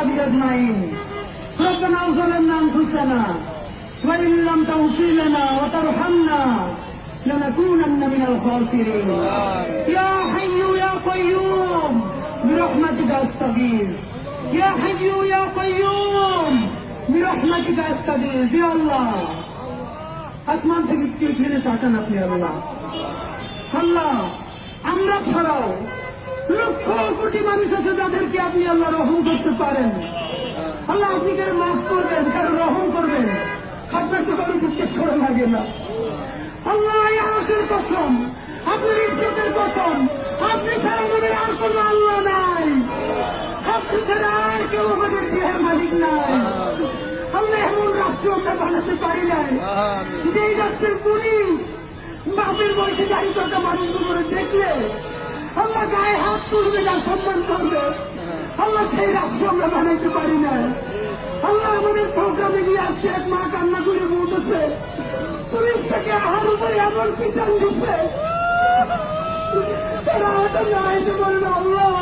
وأصحابه أجمعين. ربنا ظلمنا أنفسنا وإن لم تغفر لنا وترحمنا لنكونن من الخاسرين. يا حي يا قيوم برحمتك أستغيث. يا حي يا قيوم برحمتك أستغيث. يا الله আসমান থেকে ফিরে তাকান আপনি। আল্লাহ আল্লাহ আমরা ছাড়াও লক্ষ কোটি মানুষ আছে যাদেরকে আপনি আল্লাহ রহম করতে পারেন। আল্লাহ আপনি কারো মাফ করবেন, কারো রহম করবেন, আপনার তো কারো জিজ্ঞেস করা লাগে না। আল্লাহ আরশের কসম, আপনার ইজ্জতের কসম, আপনি ছাড়া আমাদের আর কোন আল্লাহ নাই, আপনি ছাড়া আর কেউ আমাদের দেহের মালিক নাই। আল্লাহ এমন রাষ্ট্র আমরা বানাতে পারি নাই যেই রাষ্ট্রের পুলিশ বাপের বয়সে দাঁড়িয়ে থাকা মানুষগুলো দেখলে আল্লাহ গায়ে হাত তুলবে, না সম্মান করবে। আল্লাহ সেই রাষ্ট্র আমরা বানাইতে পারি না। আল্লাহ আমাদের প্রোগ্রামে গিয়ে আসছে এক মা কান্না করে বলতেছে পুলিশ থেকে আহার উপরে এমন পিছন দিচ্ছে তারা হয়তো না আইতে পারবে। আল্লাহ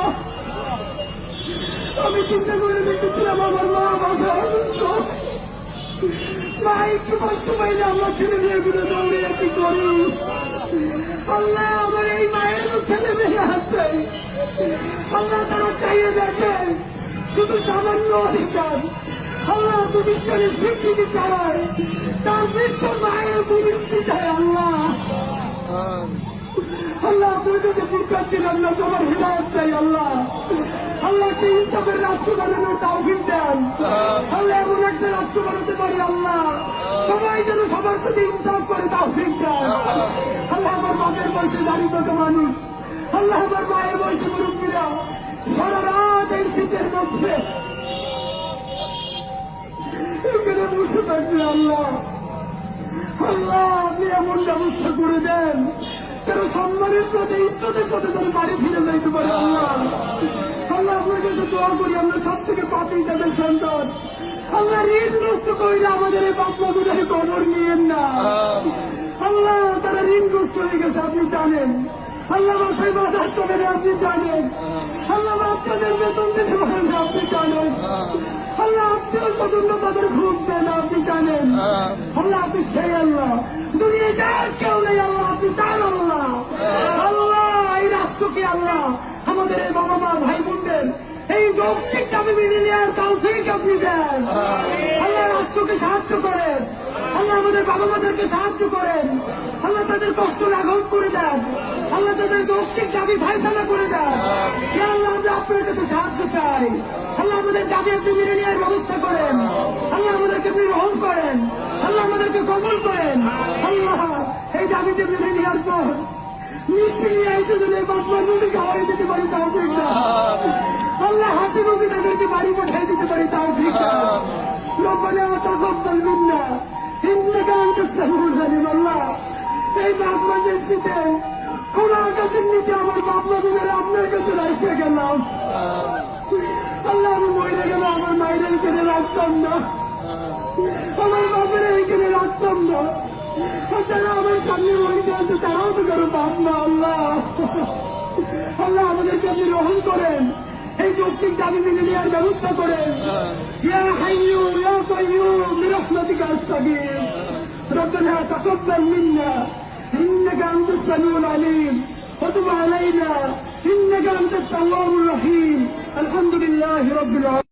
আমি চিন্তা করে দেখেছিলাম আমার মা বাসা অসুস্থ, মা একটু কষ্ট পাইলে আমরা ছেলে মেয়েগুলো দৌড়িয়ে কি করি। আল্লাহ আমার এই মায়ের ছেলে মেয়ে আছে, আল্লাহ তারা চাইয়ে দেখে শুধু সামান্য অধিকার। আল্লাহ প্রতিষ্ঠানের স্বীকৃতি চালায়, তার বৃদ্ধ মায়ের পরিস্থিতি চায়। আল্লাহ আল্লাহ আপনার কাছে প্রচার দিলাম না, তোমার হিদায়ত চাই। আল্লাহ আল্লাহকে ইনসাফের রাষ্ট্র বানানোর তাওফিক দেন। আল্লাহ এমন একটা রাষ্ট্র বানাতে পারি আল্লাহ সবাই যেন সবার সাথে ইনসাফ করে তাওফিক দেন। আল্লাহ আমার বাপের বয়সে দাঁড়িয়ে থাকা মানুষ, আল্লাহ আমার মায়ের বয়সে মুরব্বীরা সারা রাত এই শীতের মধ্যে এখানে বসে থাকবে। আল্লাহ আল্লাহ আপনি এমন ব্যবস্থা করে দেন তারা সম্মানের সাথে ইজ্জতের সাথে তারা বাড়ি ফিরে যাইতে পারে। আল্লাহ আল্লাহ আপনার কাছে দোয়া করি, আমরা সব থেকে পাপী তাদের সন্তান। আল্লাহ ঋণগ্রস্ত করি না, আমাদের এই বাপ মাগুদের কবর নিয়েন না। আল্লাহ তারা ঋণগ্রস্ত হয়ে গেছে, আপনি জানেন। আল্লাহ বাসায় বাজার চলে না, আপনি জানেন। আল্লাহ বাচ্চাদের বেতন দিতে পারেন না, আপনি জানেন। আল্লাহ আত্মীয় স্বজন্য তাদের ঘুষ দেন, আপনি জানেন। আল্লাহ আপনি সেই আল্লাহ, দুনিয়া যার কেউ নেই। আল্লাহ আপনি তার আল্লাহ। আল্লাহ এই রাষ্ট্রকে আল্লাহ আমাদের এই বাবা মা ভাই বোনদের এই যৌক্তিক দাবি মেনে নেওয়ার তৌফিক আপনি দেন। আল্লাহ রাষ্ট্রকে সাহায্য করেন, আল্লাহ আমাদের বাবা মাদেরকে সাহায্য করেন। আল্লাহ তাদের কষ্ট লাঘব করে দেন, আল্লাহ তাদের যৌক্তিক দাবি ফায়সালা করে দেন। আল্লাহ আমরা আপনার কাছে সাহায্য চাই। আল্লাহ আমাদের দাবি আপনি মেনে নেওয়ার ব্যবস্থা করেন। আল্লাহ আমাদেরকে আপনি রহম করেন, আল্লাহ আমাদেরকে কবুল করেন। আল্লাহ এই দাবিতে মেনে নেওয়ার পর মিষ্টি নিয়ে এসে যদি বাপমার মুখে খাওয়াই দিতে পারি তাও ঠিক না। আল্লাহ হাসি মুখে তাদেরকে বাড়ি পাঠাই দিতে পারি তাও ঠিক না। রব্বানা তাকাব্বাল মিন্না ইন্নাকা আনতাস সামিউল আলিম। আল্লাহ এই বাপমাদের শীতে খোলা আকাশের নিচে আমার বাপমাদের আপনার কাছে রাখতে গেলাম। আল্লাহ আমি মরে গেল, আমার মায়ের এখানে রাখতাম না, আমার বাপের এখানে রাখতাম না। যারা আমার সামনে মরে যাচ্ছে তারাও তো কারো বাপ না। আল্লাহ আল্লাহ আমাদেরকে আপনি রহম করেন, এই যৌক্তিক দাবি মেনে নেওয়ার ব্যবস্থা করেন। ইয়া হাইয়্যু ইয়া কাইয়্যুম বিরহমাতিকা আস্তাগীথ। রব্বানা তাকাব্বাল মিন্না ইন্নাকা আনতাস সামিউল আলিম ওয়া তুব আলাইনা ইন্নাকা আনতাত তাওয়াবুর রহিম। আলহামদুলিল্লাহি রাব্বিল আলামিন।